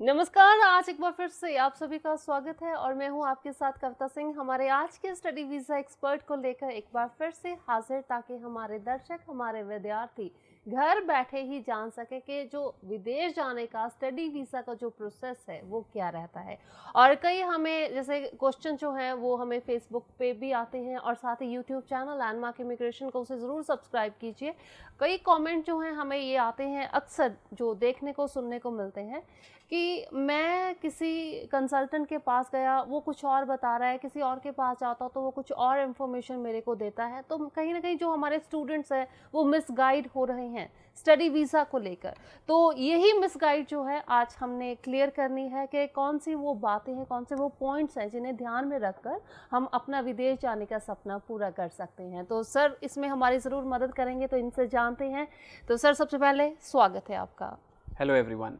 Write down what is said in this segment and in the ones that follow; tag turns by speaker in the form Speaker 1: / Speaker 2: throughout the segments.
Speaker 1: नमस्कार, आज एक बार फिर से आप सभी का स्वागत है और मैं हूं आपके साथ कविता सिंह। हमारे आज के स्टडी वीज़ा एक्सपर्ट को लेकर एक बार फिर से हाजिर, ताकि हमारे दर्शक, हमारे विद्यार्थी घर बैठे ही जान सके कि जो विदेश जाने का स्टडी वीज़ा का जो प्रोसेस है वो क्या रहता है। और कई हमें जैसे क्वेश्चन जो हैं वो हमें फेसबुक पे भी आते हैं और साथ ही यूट्यूब चैनल लैंडमार्क इमिग्रेशन को उसे ज़रूर सब्सक्राइब कीजिए। कई कमेंट जो हैं हमें ये आते हैं, अक्सर जो देखने को सुनने को मिलते हैं कि मैं किसी कंसल्टेंट के पास गया, वो कुछ और बता रहा है, किसी और के पास जाता हूँ तो वो कुछ और इन्फॉर्मेशन मेरे को देता है। तो कहीं ना कहीं जो हमारे स्टूडेंट्स हैं वो मिसगाइड हो रहे हैं स्टडी वीज़ा को लेकर। तो यही मिसगाइड जो है आज हमने क्लियर करनी है कि कौन सी वो बातें हैं, कौन से वो पॉइंट्स हैं जिन्हें ध्यान में रखकर हम अपना विदेश जाने का सपना पूरा कर सकते हैं। तो सर इसमें हमारी ज़रूर मदद करेंगे, तो इनसे जानते हैं। तो सर सबसे पहले स्वागत है आपका।
Speaker 2: Hello everyone.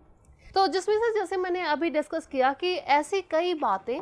Speaker 1: तो जिसमें से जैसे मैंने अभी डिस्कस किया कि ऐसी कई बातें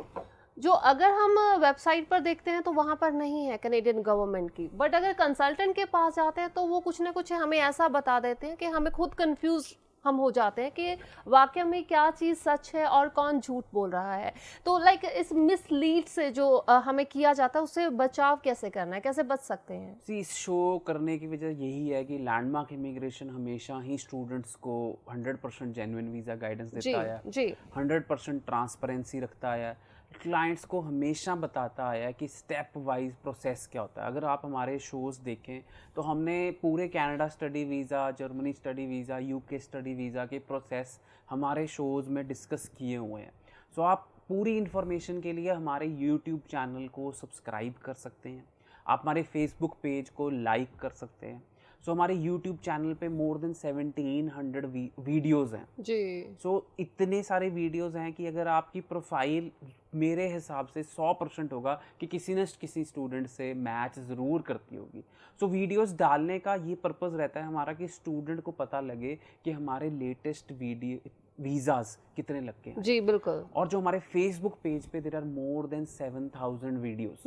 Speaker 1: जो अगर हम वेबसाइट पर देखते हैं तो वहाँ पर नहीं है कनेडियन गवर्नमेंट की, बट अगर कंसल्टेंट के पास जाते हैं तो वो कुछ ना कुछ हमें ऐसा बता देते हैं कि हमें खुद कंफ्यूज हम हो जाते हैं कि वाकई में क्या चीज़ सच है और कौन झूठ बोल रहा है। तो लाइक इस मिसलीड से जो हमें किया जाता है उससे बचाव कैसे करना है, कैसे बच सकते हैं?
Speaker 2: इस शो करने की वजह यही है कि लैंडमार्क इमिग्रेशन हमेशा ही स्टूडेंट्स को 100% जेन्युइन वीज़ा गाइडेंस देता है,
Speaker 1: जी
Speaker 2: 100% ट्रांसपेरेंसी रखता है, क्लाइंट्स को हमेशा बताता है कि स्टेप वाइज प्रोसेस क्या होता है। अगर आप हमारे शोज़ देखें तो हमने पूरे Canada study visa, Germany study visa, UK study visa के प्रोसेस हमारे शोज़ में डिस्कस किए हुए हैं। सो आप पूरी इन्फॉर्मेशन के लिए हमारे यूट्यूब चैनल को सब्सक्राइब कर सकते हैं, आप हमारे फेसबुक पेज को लाइक कर सकते हैं। सो हमारे यूट्यूब चैनल पे मोर देन 1700 वीडियोज़ हैं
Speaker 1: जी।
Speaker 2: सो इतने सारे वीडियोस हैं कि अगर आपकी प्रोफाइल मेरे हिसाब से 100% होगा कि किसी न किसी स्टूडेंट से मैच ज़रूर करती होगी। सो वीडियोस डालने का ये पर्पज़ रहता है हमारा कि स्टूडेंट को पता लगे कि हमारे लेटेस्ट वीज़ाज़ कितने लग के हैं।
Speaker 1: जी बिल्कुल।
Speaker 2: और जो हमारे फेसबुक पेज पे there are more than 7000 videos,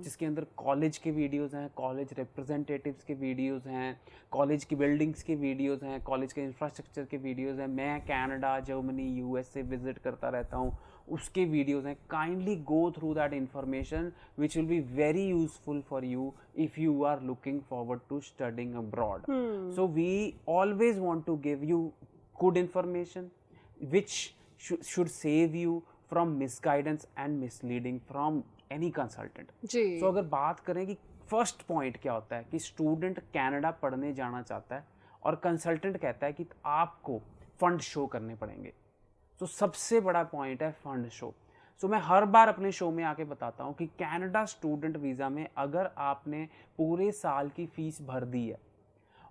Speaker 2: जिसके अंदर कॉलेज के वीडियोस हैं, कॉलेज रिप्रेजेंटेटिव्स के वीडियोस हैं, कॉलेज की बिल्डिंग्स के वीडियोस हैं, कॉलेज के इंफ्रास्ट्रक्चर के वीडियोस हैं, मैं कनाडा, जर्मनी, यूएसए विजिट करता रहता हूँ उसके वीडियोस हैं। Kindly go through that information which will be very useful for you if you are looking forward to studying abroad. So we always want to give you good information which should save you from misguidance and misleading from any consultant.
Speaker 1: जी।
Speaker 2: So अगर बात करें कि first point क्या होता है कि student Canada पढ़ने जाना चाहता है और कंसल्टेंट कहता है कि आपको फंड शो करने पड़ेंगे। तो सबसे बड़ा पॉइंट है फंड शो। सो मैं हर बार अपने शो में आके बताता हूँ कि कनाडा स्टूडेंट वीज़ा में अगर आपने पूरे साल की फीस भर दी है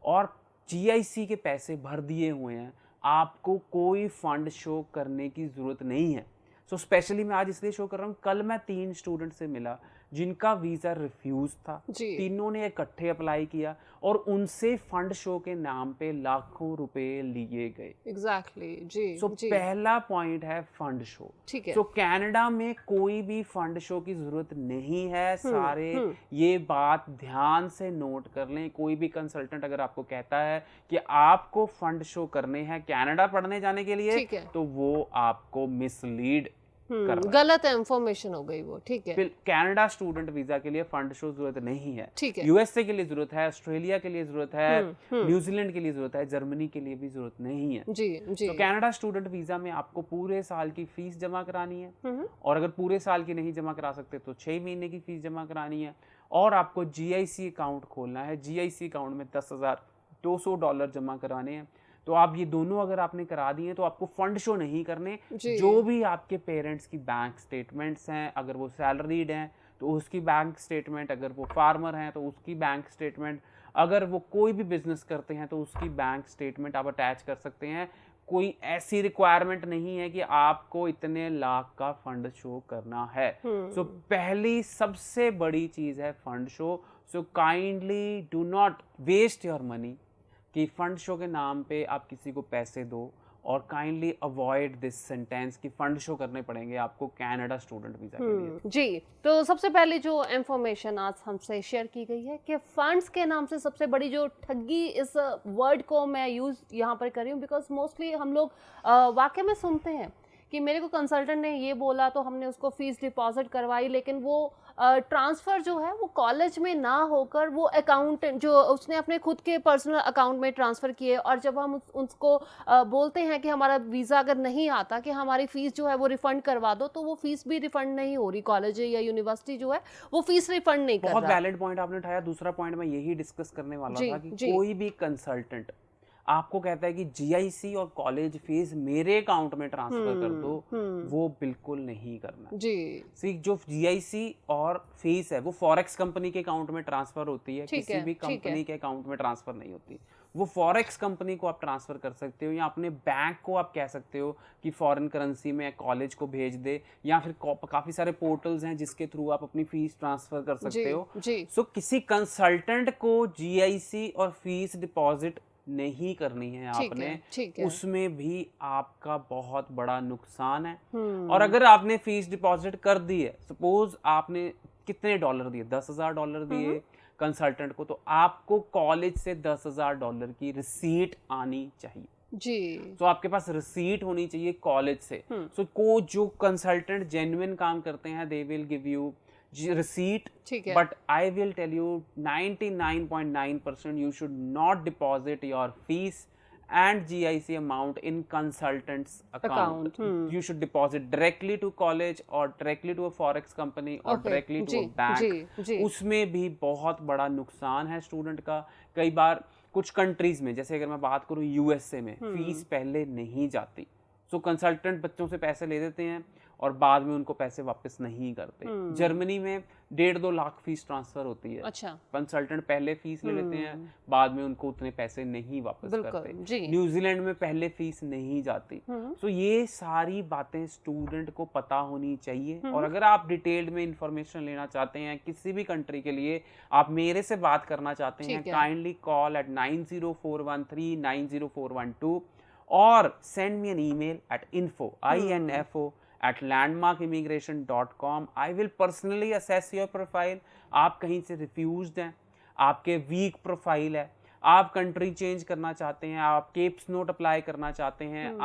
Speaker 2: और GIC के पैसे भर दिए हुए हैं, आपको कोई फंड शो करने की ज़रूरत नहीं है। सो स्पेशली मैं आज इसलिए शो कर रहा हूँ, कल मैं 3 स्टूडेंट से मिला जिनका वीज़ा रिफ्यूज़ था। तीनों ने इकट्ठे अप्लाई किया और उनसे फंड शो के नाम पे लाखों रुपए लिए गए।
Speaker 1: एग्जैक्टली जी।
Speaker 2: सो पहला पॉइंट है फंड शो।
Speaker 1: ठीक है।
Speaker 2: सो कनाडा में कोई भी फंड शो की जरूरत नहीं है। सारे ये बात ध्यान से नोट कर लें। कोई भी कंसल्टेंट अगर आपको कहता है कि आपको फंड शो करने हैं कनाडा पढ़ने जाने के लिए, तो वो आपको मिसलीड कर रहा है,
Speaker 1: गलत इंफॉर्मेशन हो गई वो। ठीक है।
Speaker 2: कनाडा स्टूडेंट वीजा के लिए फंड शो जरूरत नहीं है।
Speaker 1: ठीक है।
Speaker 2: यूएसए के लिए जरूरत है, ऑस्ट्रेलिया के लिए जरूरत है, न्यूजीलैंड के लिए जरूरत है, जर्मनी के लिए भी जरूरत नहीं है।
Speaker 1: जी जी।
Speaker 2: तो कनाडा स्टूडेंट वीजा में आपको पूरे साल की फीस जमा करानी है और अगर पूरे साल की नहीं जमा करा सकते तो 6 महीने की फीस जमा करानी है और आपको GIC अकाउंट खोलना है। GIC अकाउंट में $10,200 जमा कराने हैं। तो आप ये दोनों अगर आपने करा दिए तो आपको फंड शो नहीं करने। जो भी आपके पेरेंट्स की बैंक स्टेटमेंट्स हैं, अगर वो सैलरीड हैं तो उसकी बैंक स्टेटमेंट, अगर वो फार्मर हैं तो उसकी बैंक स्टेटमेंट, अगर वो कोई भी बिजनेस करते हैं तो उसकी बैंक स्टेटमेंट आप अटैच कर सकते हैं। कोई ऐसी रिक्वायरमेंट नहीं है कि आपको इतने लाख का फंड शो करना है। सो पहली सबसे बड़ी चीज है fund show. So kindly do not waste your money कि फंड शो के नाम पे आप किसी को पैसे दो, और काइंडली अवॉइड दिस सेंटेंस कि फंड शो करने पड़ेंगे आपको कनाडा स्टूडेंट वीजा के लिए।
Speaker 1: जी। तो सबसे पहले जो इंफॉर्मेशन आज हमसे शेयर की गई है कि फंड्स के नाम से सबसे बड़ी जो ठगी, इस वर्ड को मैं यूज यहाँ पर कर रही हूँ बिकॉज मोस्टली हम लोग वाकई में सुनते हैं कि मेरे को कंसल्टेंट ने ये बोला तो हमने उसको फीस डिपॉजिट करवाई, लेकिन वो ट्रांसफ़र जो है वो कॉलेज में ना होकर वो अकाउंट जो उसने अपने खुद के पर्सनल अकाउंट में ट्रांसफ़र किए, और जब हम उसको बोलते हैं कि हमारा वीज़ा अगर नहीं आता कि हमारी फ़ीस जो है वो रिफ़ंड करवा दो, तो वो फ़ीस भी रिफ़ंड नहीं हो रही, कॉलेज या यूनिवर्सिटी जो है वो फ़ीस रिफ़ंड नहीं कर रहा।
Speaker 2: बहुत वैलिड पॉइंट आपने उठाया। दूसरा पॉइंट मैं यही डिस्कस करने वाला था कि कोई भी कंसल्टेंट आपको कहता है कि जीआईसी और कॉलेज फीस मेरे अकाउंट में ट्रांसफर कर दो, वो बिल्कुल नहीं करना जी। सी जो जीआईसी और फीस है वो फॉरेक्स कंपनी के अकाउंट में ट्रांसफर होती है, किसी भी कंपनी के अकाउंट में ट्रांसफर नहीं होती। वो फॉरेक्स कंपनी को आप ट्रांसफर कर सकते हो, या अपने बैंक को आप कह सकते हो कि फॉरेन करेंसी में कॉलेज को भेज दे, या फिर काफी सारे पोर्टल्स हैं जिसके थ्रू आप अपनी फीस ट्रांसफर कर सकते हो। सो किसी कंसल्टेंट को जीआईसी और फीस डिपॉजिट नहीं करनी है आपने, उसमें भी आपका बहुत बड़ा नुकसान है। और अगर आपने फीस डिपॉजिट कर दी है, सपोज आपने कितने डॉलर दिए, $10,000 दिए कंसल्टेंट को, तो आपको कॉलेज से $10,000 की रिसीट आनी चाहिए जी। तो आपके पास रिसीट होनी चाहिए कॉलेज से। सो को जो कंसल्टेंट जेन्युइन काम करते हैं, they will give you receipt, but I will tell you 99.9% you should not deposit your fees and GIC amount in consultant's account. You should deposit directly to college or directly to a forex company or directly to a bank. उसमें भी बहुत बड़ा नुकसान है student का। कई बार कुछ countries में, जैसे अगर मैं बात करूँ यूएसए में, फीस पहले नहीं जाती, सो कंसल्टेंट बच्चों से पैसे ले देते हैं और बाद में उनको पैसे वापस नहीं करते। जर्मनी में 1.5-2 लाख फीस ट्रांसफर होती है। अच्छा। कंसल्टेंट पहले फीस ले लेते हैं, बाद में उनको उतने पैसे नहीं वापस करते। न्यूजीलैंड में पहले फीस नहीं जाती। सो ये सारी बातें स्टूडेंट को पता होनी चाहिए। और अगर आप डिटेल्ड में इंफॉर्मेशन लेना चाहते हैं किसी भी कंट्री के लिए, आप मेरे से बात करना चाहते हैं, kindly call at 9041390412 or send me an email at info@landmarkimmigration.com. I will personally assess your profile. आप कहीं से रिफ्यूज्ड हैं, आपके वीक प्रोफाइल है, आप कंट्री चेंज करना चाहते हैं, आप केप्स नोट अप्लाई करना चाहते हैं,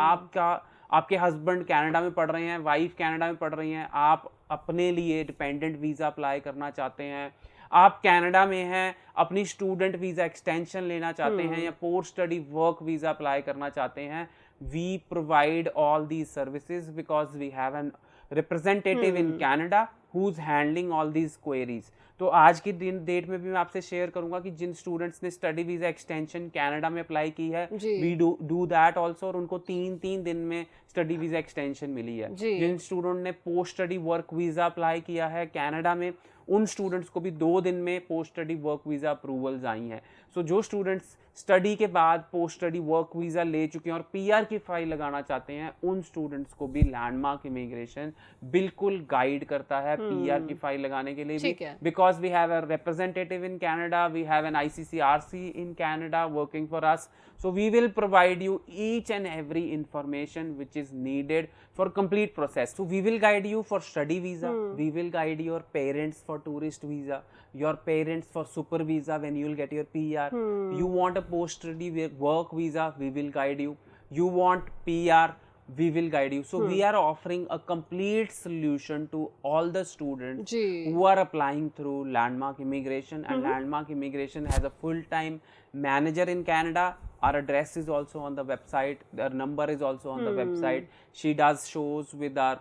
Speaker 2: आपके हस्बैंड कनाडा में पढ़ रहे हैं, वाइफ कनाडा में पढ़ रही हैं, आप अपने लिए डिपेंडेंट वीज़ा अप्लाई करना चाहते हैं, आप कनाडा में हैं, अपनी स्टूडेंट वीज़ा एक्सटेंशन लेना चाहते हैं, या post study work visa apply करना चाहते हैं, we provide all these services because we have an representative in Canada who's handling all these queries. तो आज की डेट में भी मैं आपसे शेयर करूंगा कि जिन स्टूडेंट्स ने स्टडी वीज़ा एक्सटेंशन कनाडा में अप्लाई की है, we do that also, और उनको 3 दिन में स्टडी वीज़ा एक्सटेंशन मिली है। जिन स्टूडेंट ने post study work visa apply किया है कनाडा में, उन स्टूडेंट्स को भी 2 दिन में post study work visa approvals आई हैं। सो जो स्टूडेंट्स स्टडी के बाद पोस्ट स्टडी वर्क वीज़ा ले चुके हैं और पीआर की फाइल लगाना चाहते हैं, उन स्टूडेंट्स को भी लैंडमार्क इमिग्रेशन बिल्कुल गाइड करता है पीआर की फाइल लगाने के लिए भी, because we have a representative in Canada, we have an ICCRC in Canada working for us, so we will provide you each and every information which is needed for complete process. So we will guide you for study visa, we will guide your parents for tourist visa, your parents for super visa when you will get your PR. You want a post study work visa, we will guide you. You want PR, we will guide you. So we are offering a complete solution to all the students who are applying through Landmark Immigration, and Landmark Immigration has a full-time manager in Canada. Our address is also on the website, their number is also on the website. She does shows with our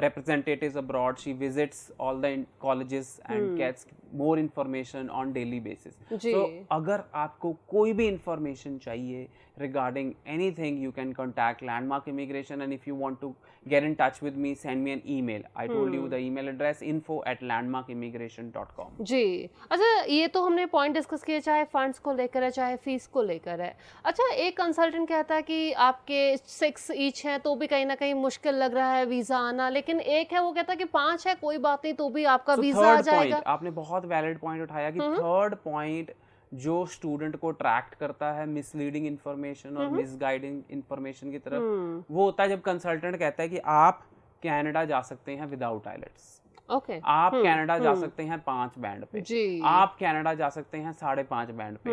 Speaker 2: representatives abroad. She visits all the colleges and gets more information on daily basis. So अगर आपको कोई भी information चाहिए regarding anything, you can contact Landmark Immigration, and if you want to get in touch with me, send me an email. I told you the email address info@landmarkimmigration.com.
Speaker 1: जी, अच्छा ये तो हमने point discuss किए, चाहे funds को लेकर है चाहे फीस को लेकर है। अच्छा, एक कंसल्टेंट कहता है कि आपके 6 ईच हैं तो भी कहीं ना कहीं मुश्किल लग रहा है वीज़ा आना, लेकिन एक है वो कहता है कि 5 है कोई बात नहीं तो भी आपका वीज़ा आ जाएगा।
Speaker 2: आपने बहुत वैलिड पॉइंट उठाया कि थर्ड पॉइंट जो स्टूडेंट को अट्रैक्ट करता है मिसलीडिंग इंफॉर्मेशन और मिसगाइडिंग इंफॉर्मेशन की तरफ, वो होता है जब कंसल्टेंट कहता है कि आप कनाडा जा सकते हैं विदाउट आइलेट्स, आप कनाडा जा सकते हैं 5 बैंड पे, आप कनाडा जा सकते हैं 5.5 बैंड पे।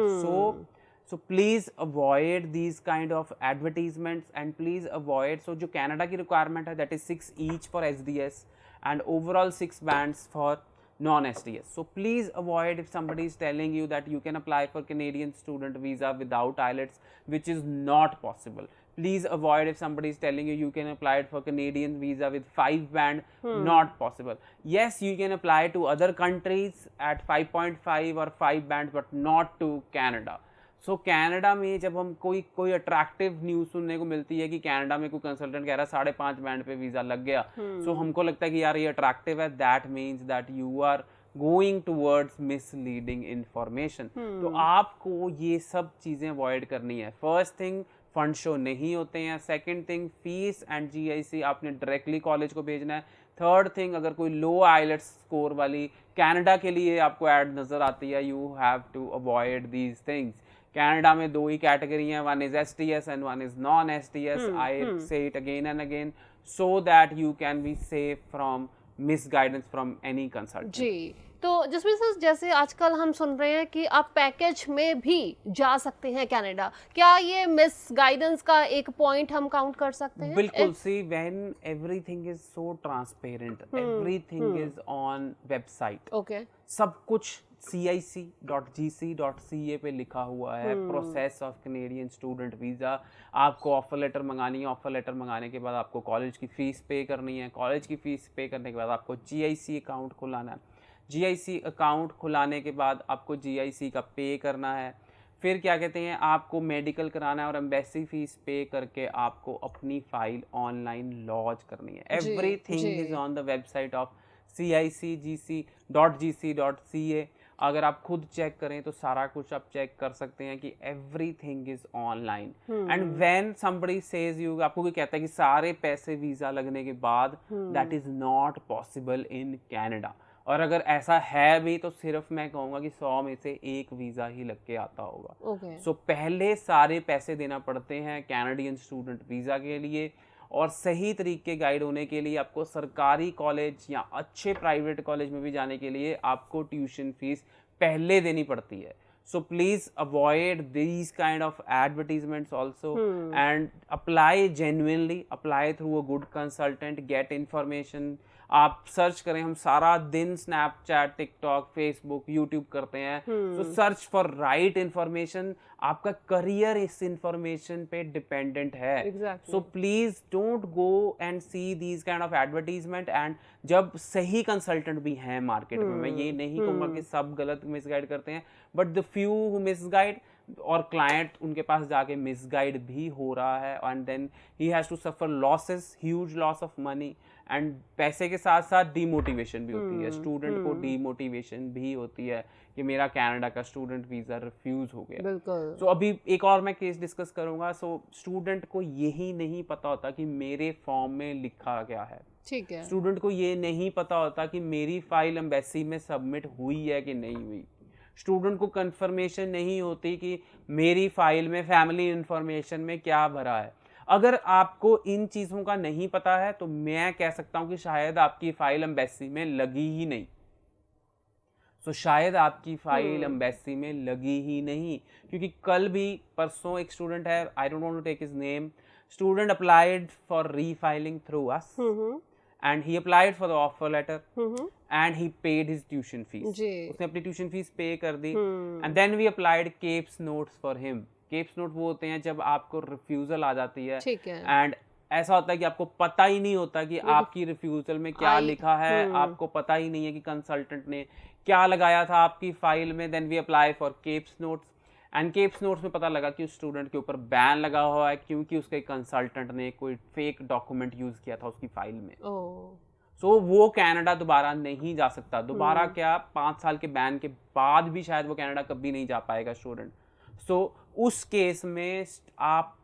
Speaker 2: So please avoid these kind of advertisements and please avoid. So जो Canada की requirement है that is 6 each for SDS and overall 6 bands for non-SDS. So please avoid if somebody is telling you that you can apply for Canadian student visa without IELTS, which is not possible. Please avoid if somebody is telling you you can apply it for Canadian visa with 5 band, not possible. Yes, you can apply to other countries at 5.5 or 5 bands, but not to Canada. So Canada में जब हम कोई attractive news सुनने को मिलती है कि Canada में कोई कंसल्टेंट कह रहा है 5.5 बैंड पे वीज़ा लग गया, सो हमको लगता है कि यार ये अट्रैक्टिव है, that means that you are going towards misleading information. तो आपको ये सब चीज़ें अवॉइड करनी है. फर्स्ट थिंग, फंड शो नहीं होते हैं. Second thing, fees and GIC आपने डायरेक्टली कॉलेज को भेजना है. थर्ड थिंग, अगर कोई लो IELTS स्कोर वाली कनाडा के लिए आपको ऐड नज़र आती है, you have to avoid these things. Canada में 2 ही कैटेगरी हैं, one is STS and one is non STS. I say it again and again so that you can be safe from misguidance from any consultant.
Speaker 1: जी, तो जिसमें sir जैसे आजकल हम सुन रहे हैं कि आप पैकेज में भी जा सकते हैं कनाडा, क्या ये मिस गाइडेंस का एक पॉइंट हम काउंट कर सकते हैं?
Speaker 2: बिल्कुल. See when everything is so transparent, everything is on website.
Speaker 1: Okay,
Speaker 2: सब कुछ cic.gc.ca पे लिखा हुआ है. Process of Canadian student visa. आपको ऑफर लेटर मंगानी है. ऑफर लेटर मंगाने के बाद आपको कॉलेज की फ़ीस पे करनी है. कॉलेज की फ़ीस पे करने के बाद आपको GIC अकाउंट खुलाना है. GIC अकाउंट खुलाने के बाद आपको GIC का पे करना है. फिर क्या कहते हैं, आपको मेडिकल कराना है और एम्बेसी फीस पे करके आपको अपनी फ़ाइल ऑनलाइन लॉन्च करनी है. Everything is on the website of cicgc.gc.ca. अगर आप खुद चेक करें तो सारा कुछ आप चेक कर सकते हैं कि everything is online. And when somebody says you, आपको कोई कहता है कि सारे पैसे वीज़ा लगने के बाद, that is not possible in Canada. और अगर ऐसा है भी तो सिर्फ मैं कहूँगा कि 100 में से 1 वीज़ा ही लग के आता होगा. सो पहले सारे पैसे देना पड़ते हैं कैनेडियन स्टूडेंट वीज़ा के लिए. और सही तरीके गाइड होने के लिए आपको सरकारी कॉलेज या अच्छे प्राइवेट कॉलेज में भी जाने के लिए आपको ट्यूशन फीस पहले देनी पड़ती है. So please avoid these kind of advertisements also and apply genuinely, apply through a good consultant, get information. आप सर्च करें, हम सारा दिन स्नैपचैट, टिकटॉक, फेसबुक, यूट्यूब करते हैं. सो सर्च फॉर राइट इन्फॉर्मेशन. आपका करियर इस इन्फॉर्मेशन पे डिपेंडेंट है. So please don't go and see these kind of advertisement. And जब सही कंसल्टेंट भी हैं मार्केट में, मैं ये नहीं कहूँगा कि सब गलत मिसगाइड करते हैं, but the few who misguide और क्लाइंट उनके पास जाके मिसगाइड भी हो रहा है. And then he has to suffer losses, huge loss of money. And पैसे के साथ साथ डीमोटिवेशन भी होती है. स्टूडेंट को डीमोटिवेशन भी होती है कि मेरा कनाडा का स्टूडेंट वीज़ा रिफ्यूज़ हो गया.
Speaker 1: बिल्कुल.
Speaker 2: सो अभी एक और मैं केस डिस्कस करूंगा. सो स्टूडेंट को यही नहीं पता होता कि मेरे फॉर्म में लिखा क्या है.
Speaker 1: ठीक है.
Speaker 2: स्टूडेंट को ये नहीं पता होता कि मेरी फाइल एम्बेसी में सबमिट हुई है कि नहीं हुई. स्टूडेंट को कंफर्मेशन नहीं होती कि मेरी फाइल में फैमिली इंफॉर्मेशन में क्या भरा है. अगर आपको इन चीज़ों का नहीं पता है तो मैं कह सकता हूं कि शायद आपकी फाइल एम्बेसी में लगी ही नहीं. शायद आपकी फाइल एम्बेसी में लगी ही नहीं, क्योंकि कल भी परसों एक स्टूडेंट है, I don't want to take his name, student applied for refiling through us and he applied for the offer letter and he paid his tuition fees. उसने अपनी ट्यूशन फीस पे कर दी. and then we applied CAPES notes for him. CAPES note वो होते हैं जब आपको refusal आ जाती है. एंड ऐसा होता है कि आपको पता ही नहीं होता कि आपकी रिफ्यूजल में क्या लिखा है. आपको पता ही नहीं है कि कंसल्टेंट ने क्या लगाया था आपकी फाइल में. Then we apply for CAPES notes and CAPES notes में पता लगा कि उस स्टूडेंट के ऊपर बैन लगा हुआ है क्योंकि उसके कंसल्टेंट ने कोई फेक डॉक्यूमेंट यूज किया था उसकी फाइल में. सो वो कनाडा दोबारा नहीं जा सकता. दोबारा क्या, 5 साल के बैन के बाद भी शायद वो कनाडा कभी नहीं जा पाएगा स्टूडेंट. सो उस केस में आप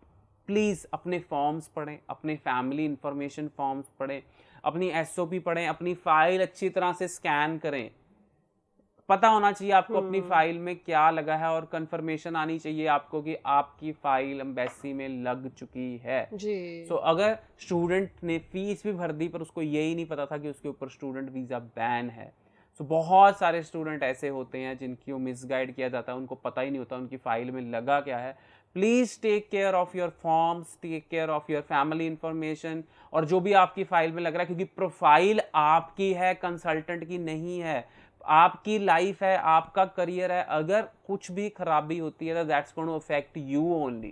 Speaker 2: प्लीज़ अपने फॉर्म्स पढ़ें, अपने फैमिली इंफॉर्मेशन फॉर्म्स पढ़ें, अपनी SOP पढ़ें, अपनी फाइल अच्छी तरह से स्कैन करें. पता होना चाहिए आपको अपनी फाइल में क्या लगा है और कंफर्मेशन आनी चाहिए आपको कि आपकी फाइल एम्बेसी में लग चुकी है. सो अगर स्टूडेंट ने फीस भी भर दी पर उसको यही नहीं पता था कि उसके ऊपर स्टूडेंट वीज़ा बैन है, सो बहुत सारे स्टूडेंट ऐसे होते हैं जिनकी वो मिसगाइड किया जाता है, उनको पता ही नहीं होता उनकी फाइल में लगा क्या है। Please take care of your forms, take care of your family information और जो भी आपकी फाइल में लग रहा है, क्योंकि प्रोफाइल आपकी है, कंसल्टेंट की नहीं है। आपकी लाइफ है, आपका करियर है, अगर कुछ भी खराबी होती है तो that's going to affect you only.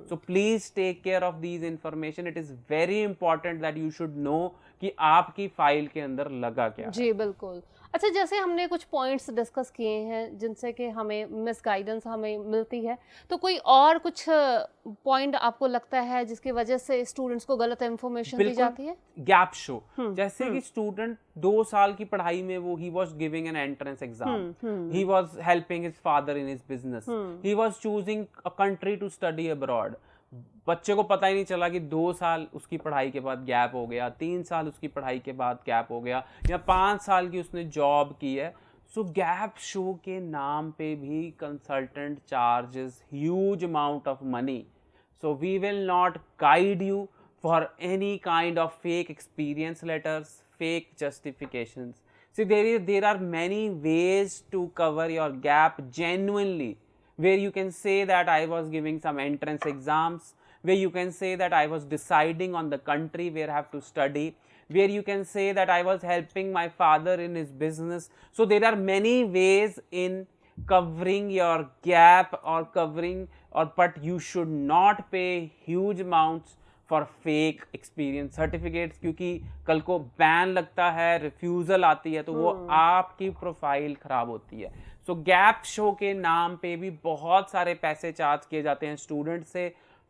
Speaker 2: So please take care of these information. It is very important that you should know कि आपकी फाइल के अंदर लगा क्या
Speaker 1: जी बिल्कुल। अच्छा, जैसे हमने कुछ पॉइंट्स डिस्कस किए हैं जिनसे कि हमें मिसगाइडेंस हमें मिलती है, तो कोई और कुछ पॉइंट आपको लगता है जिसकी वजह से स्टूडेंट्स को गलत इंफॉर्मेशन दी जाती है?
Speaker 2: गैप शो, जैसे कि स्टूडेंट 2 साल की पढ़ाई में वो he was giving an entrance exam, he was helping his father in his business, he was choosing a country to study abroad. बच्चे को पता ही नहीं चला कि 2 साल उसकी पढ़ाई के बाद गैप हो गया, 3 साल उसकी पढ़ाई के बाद गैप हो गया, या 5 साल की उसने जॉब की है। सो गैप शो के नाम पे भी consultant charges huge amount of money. So we will not guide you for any kind of fake experience letters, fake justifications. See, there are many ways to cover your gap genuinely, where you can say that I was giving some entrance exams, where you can say that I was deciding on the country where I have to study, where you can say that I was helping my father in his business. So there are many ways in covering your gap or but you should not pay huge amounts for fake experience certificates, क्योंकि कल को ban लगता है, refusal आती है, तो वो आपकी प्रोफाइल खराब होती है। सो गैप शो के नाम पे भी बहुत सारे पैसे चार्ज किए जाते हैं स्टूडेंट से।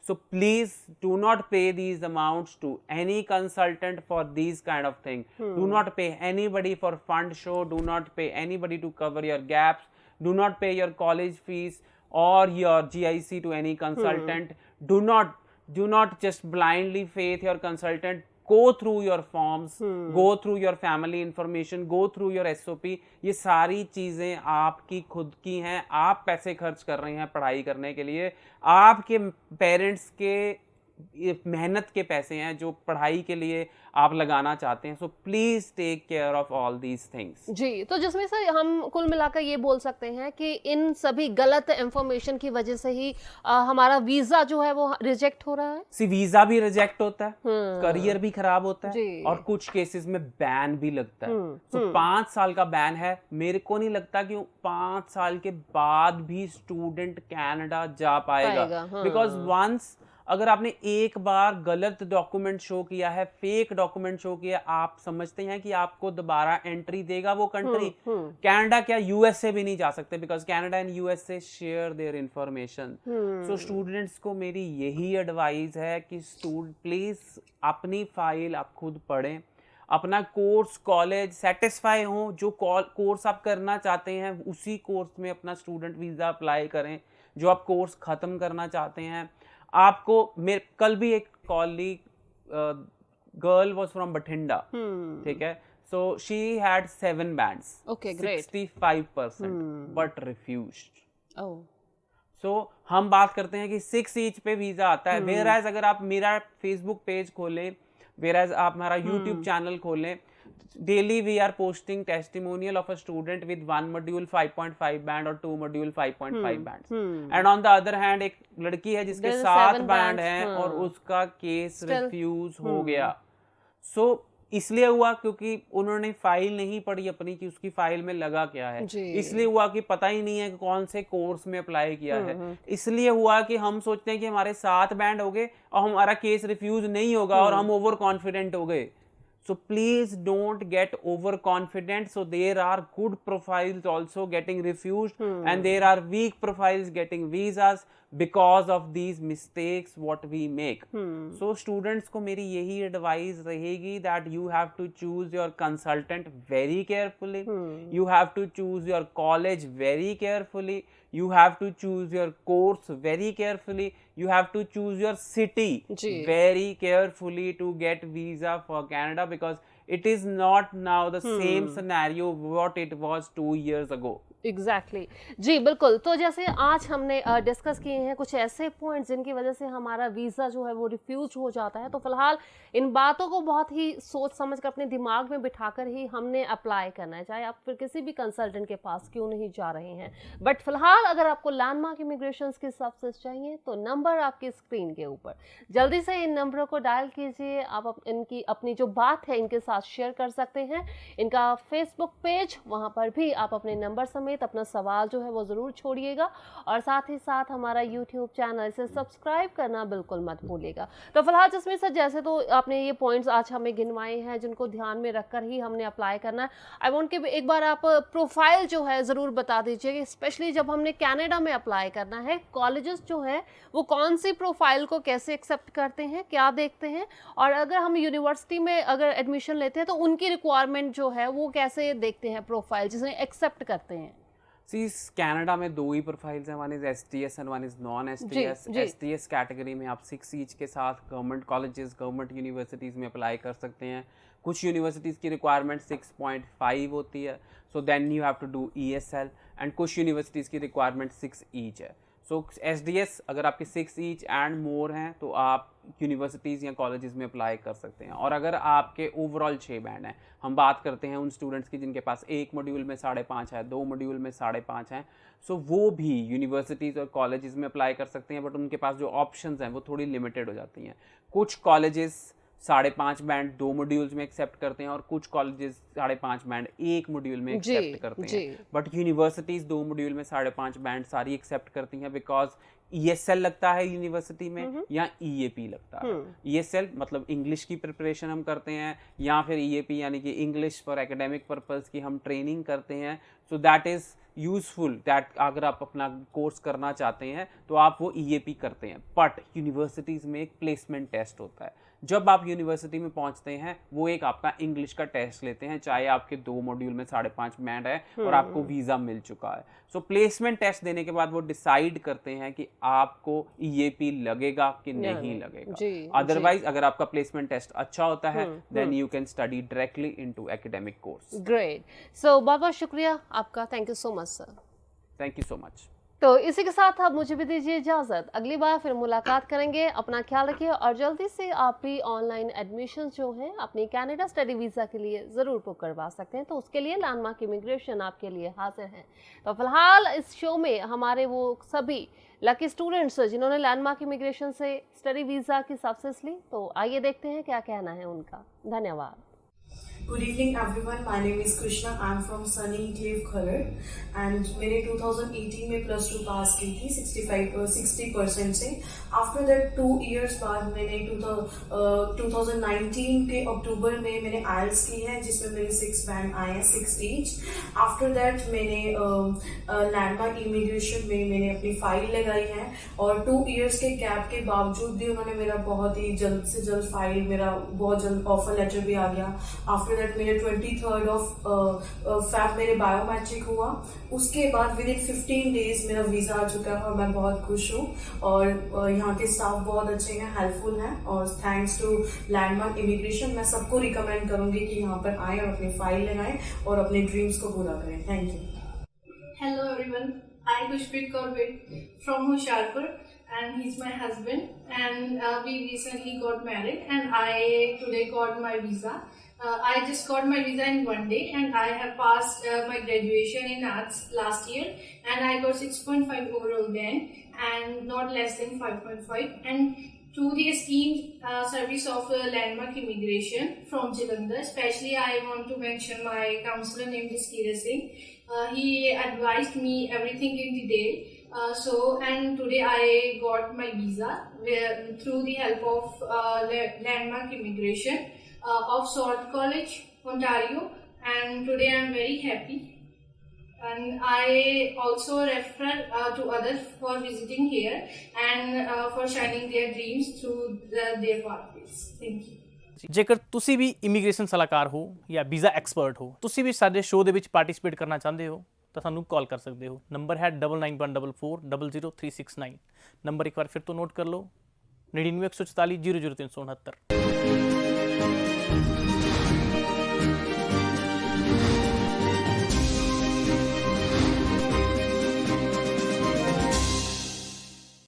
Speaker 2: So please do not pay these amounts to any consultant for these kind of thing. Do not pay anybody for fund show, do not pay anybody to cover your gaps, do not pay your college fees or your GIC to any consultant. Do not just blindly faith your consultant. Go through your forms, go through your family information, go through your SOP. ये सारी चीज़ें आपकी खुद की हैं, आप पैसे खर्च कर रहे हैं पढ़ाई करने के लिए, आपके पेरेंट्स के मेहनत के पैसे हैं जो पढ़ाई के लिए आप लगाना चाहते हैं। So please take care of all these things.
Speaker 1: जी, तो जिसमें से हम कुल मिलाकर ये बोल सकते हैं कि इन सभी गलत इंफॉर्मेशन की वजह से ही हमारा वीजा जो है वो रिजेक्ट हो रहा है।
Speaker 2: सी वीजा भी रिजेक्ट होता है, करियर भी खराब होता है, और कुछ केसेस में बैन भी लगता है। सो 5 साल का बैन है। मेरे को नहीं लगता कि 5 साल के बाद भी स्टूडेंट कनाडा जा पाएगा, बिकॉज वंस अगर आपने एक बार गलत डॉक्यूमेंट शो किया है, फेक डॉक्यूमेंट शो किया, आप समझते हैं कि आपको दोबारा एंट्री देगा वो कंट्री? कनाडा क्या, यूएसए भी नहीं जा सकते, because Canada and USA share their information. So students को मेरी यही एडवाइस है कि प्लीज अपनी फाइल आप खुद पढ़ें, अपना कोर्स कॉलेज सेटिस्फाई हो, जो कोर्स आप करना चाहते हैं उसी कोर्स में अपना स्टूडेंट वीज़ा अप्लाई करें। जो आप कोर्स ख़त्म करना चाहते हैं, आपको कल भी एक colleague girl was from Bathinda, ठीक है, so she had 7 bands, 65%, but refused. So हम बात करते हैं कि 6 ईच पे वीजा आता है, वेयर एज अगर आप मेरा फेसबुक पेज खोलें, वेयर एज आप हमारा यूट्यूब चैनल खोलें, daily we are posting testimonial of a student with 1 module 5.5 band or 2 module 5.5 bands, and on the other hand एक लड़की है जिसके 7 बैंड हैं और उसका केस रिफ्यूज हो गया। सो इसलिए हुआ क्योंकि उन्होंने फाइल नहीं पढ़ी अपनी कि उसकी फाइल में लगा क्या है, इसलिए हुआ कि पता ही नहीं है कि कौन से कोर्स में अप्लाई किया है, इसलिए हुआ कि हम सोचते हैं कि हमारे 7 बैंड हो गए और हमारा केस रिफ्यूज नहीं होगा और हम ओवर कॉन्फिडेंट हो गए। So please don't get overconfident. So there are good profiles also getting refused, and there are weak profiles getting visas because of these mistakes what we make. So students को मेरी यही advice रहेगी that you have to choose your consultant very carefully. You have to choose your college very carefully. You have to choose your course very carefully. You have to choose your city very carefully to get visa for Canada, because It is not now the same scenario what it was 2 years ago.
Speaker 1: Exactly जी बिल्कुल। तो जैसे आज हमने discuss किए हैं कुछ ऐसे points जिनकी वजह से हमारा वीज़ा जो है वो रिफ्यूज हो जाता है, तो फिलहाल इन बातों को बहुत ही सोच समझ कर अपने दिमाग में बिठाकर ही हमने अप्लाई करना है, चाहे आप फिर किसी भी कंसल्टेंट के पास क्यों नहीं जा रहे हैं। बट फिलहाल अगर आपको लैंडमार्क इमिग्रेशन की सक्सेस चाहिए तो नंबर आपकी स्क्रीन के ऊपर, जल्दी से इन नंबरों को डायल कीजिए। आप इनकी अपनी जो बात है इनके साथ शेयर कर सकते हैं। इनका फेसबुक पेज, वहाँ पर भी आप अपने नंबर समेत अपना सवाल जो है वो ज़रूर छोड़िएगा, और साथ ही साथ हमारा यूट्यूब चैनल इसे सब्सक्राइब करना बिल्कुल मत भूलिएगा। तो फिलहाल जसमीत सर, जैसे तो आपने ये पॉइंट्स आज हमें गिनवाए हैं जिनको ध्यान में रखकर ही हमने अप्लाई करना है। आई वांट कि एक बार आप प्रोफाइल जो है ज़रूर बता दीजिए, स्पेशली जब हमने कनाडा में अप्लाई करना है, कॉलेजेस जो है वो कौन सी प्रोफाइल को कैसे एक्सेप्ट करते हैं, क्या देखते हैं, और अगर हम यूनिवर्सिटी में अगर एडमिशन लेते हैं तो उनकी रिक्वायरमेंट जो है वो कैसे देखते हैं, प्रोफाइल जिसे एक्सेप्ट करते हैं।
Speaker 2: सी कनाडा में 2 ही प्रोफाइल्स हैं, one is STS and one is non STS। STS category में आप 6 ईच के साथ गवर्नमेंट कॉलेजेस, गवर्नमेंट यूनिवर्सिटीज़ में अप्लाई कर सकते हैं। कुछ यूनिवर्सिटीज़ की रिक्वायरमेंट 6.5 होती है, so then you have to do ESL, and कुछ यूनिवर्सिटीज़ की रिक्वायरमेंट 6 ईच है। सो SDS अगर आपके 6 ईच एंड मोर हैं तो आप यूनिवर्सिटीज़ या कॉलेजेस में अप्लाई कर सकते हैं। और अगर आपके ओवरऑल 6 बैंड हैं, हम बात करते हैं उन स्टूडेंट्स की जिनके पास एक मॉड्यूल में 5.5 है, 2 मॉड्यूल में 5.5 हैं, सो वो भी यूनिवर्सिटीज़ और कॉलेजेस में अप्लाई कर सकते हैं। बट उनके पास जो ऑप्शंस हैं वो थोड़ी लिमिटेड हो जाती हैं। कुछ कॉलेजेस 5.5 बैंड 2 मॉड्यूल्स में एक्सेप्ट करते हैं, और कुछ कॉलेजेस 5.5 बैंड 1 मॉड्यूल में एक्सेप्ट करते हैं। बट यूनिवर्सिटीज़ 2 मॉड्यूल में 5.5 बैंड सारी एक्सेप्ट करती हैं, बिकॉज ESL लगता है यूनिवर्सिटी में या EAP लगता है। ESL मतलब इंग्लिश की प्रिपरेशन हम करते हैं, या फिर EAP यानी कि इंग्लिश फॉर एकेडमिक पर्पस की हम ट्रेनिंग करते हैं। So that is useful, that अगर आप अपना कोर्स करना चाहते हैं तो आप वो EAP करते हैं। बट यूनिवर्सिटीज़ में एक प्लेसमेंट टेस्ट होता है। जब आप यूनिवर्सिटी में पहुंचते हैं वो एक आपका इंग्लिश का टेस्ट लेते हैं, चाहे आपके 2 मॉड्यूल में 5.5 बैंड है और आपको वीज़ा मिल चुका है। सो प्लेसमेंट टेस्ट देने के बाद वो डिसाइड करते हैं कि आपको EAP लगेगा कि नहीं लगेगा। अदरवाइज अगर आपका प्लेसमेंट टेस्ट अच्छा होता है then you can study directly into academic course.
Speaker 1: Great, so बहुत बहुत शुक्रिया आपका, thank you so much sir.
Speaker 2: Thank you so much.
Speaker 1: तो इसी के साथ आप मुझे भी दीजिए इजाज़त, अगली बार फिर मुलाकात करेंगे। अपना ख्याल रखिए, और जल्दी से आप भी ऑनलाइन एडमिशन जो हैं अपनी कनाडा स्टडी वीज़ा के लिए ज़रूर बुक करवा सकते हैं। तो उसके लिए लैंडमार्क इमिग्रेशन आपके लिए हाजिर है। तो फिलहाल इस शो में हमारे वो सभी लकी स्टूडेंट्स जिन्होंने लैंडमार्क इमिग्रेशन से स्टडी वीज़ा की सक्सेस ली, तो आइए देखते हैं क्या कहना है उनका। धन्यवाद।
Speaker 3: Good evening everyone, my name is Krishna, I am from Sunny Enclave Kharar and मैंने 2018 में +2 पास की थी 60% से। आफ्टर दैट 2 इयर्स बाद मैंने 2019 के अक्टूबर में मैंने IELTS की है, जिसमें मेरे 6 बैंड आए हैं, 6 ईच। आफ्टर दैट मैंने लैंडमार्क इमिग्रेशन में मैंने अपनी फाइल लगाई है, और 2 इयर्स के गैप के बावजूद भी उन्होंने मेरा बहुत ही जल्द से जल्द फाइल, मेरा बहुत जल्द ऑफर लेटर भी आ गया। आफ्टर दैट मेरे 23rd ऑफ फेब मेरे बायोमेट्रिक हुआ। उसके बाद विद इन 15 डेज मेरा वीजा आ चुका है और मैं बहुत खुश हूँ। और यहाँ के स्टाफ बहुत अच्छे हैं, हेल्पफुल हैं, और थैंक्स टू लैंडमार्क इमिग्रेशन मैं सबको रिकमेंड करूंगी कि यहाँ पर आए और अपनी फाइल लगाएं और अपने ड्रीम्स को पूरा करें। Thank you.
Speaker 4: Hello everyone, I Khushpreet कौरबेट from Hoshiarpur and he's my husband, and we recently got married and I today got my visa. I just got my visa in 1 day and I have passed my graduation in arts last year and I got 6.5 overall band and not less than 5.5, and to the esteemed service of Landmark Immigration from Jalandhar, especially I want to mention my counselor named Skira Singh. He advised me everything in detail. And today I got my visa through the help of Landmark Immigration of Salt College, Ontario, and today I am very happy. And I also refer to others for visiting here and for shining their dreams through their pathways. Thank you.
Speaker 5: ਜੇਕਰ ਤੁਸੀਂ ਵੀ immigration ਸਲਾਹਕਾਰ ਹੋ ਜਾਂ visa expert ਹੋ, ਤੁਸੀਂ ਵੀ ਸਾਡੇ show ਦੇ ਵਿੱਚ ਪਾਰਟਿਸਿਪੇਟ ਕਰਨਾ ਚਾਹੁੰਦੇ ਹੋ ਤਾਂ ਸਾਨੂੰ ਕਾਲ ਕਰ ਸਕਦੇ ਹੋ। ਨੰਬਰ ਹੈ 9914400369। ਨੰਬਰ ਇੱਕ ਵਾਰ ਫਿਰ ਤੋਂ ਨੋਟ ਕਰ ਲਓ, 9914400369।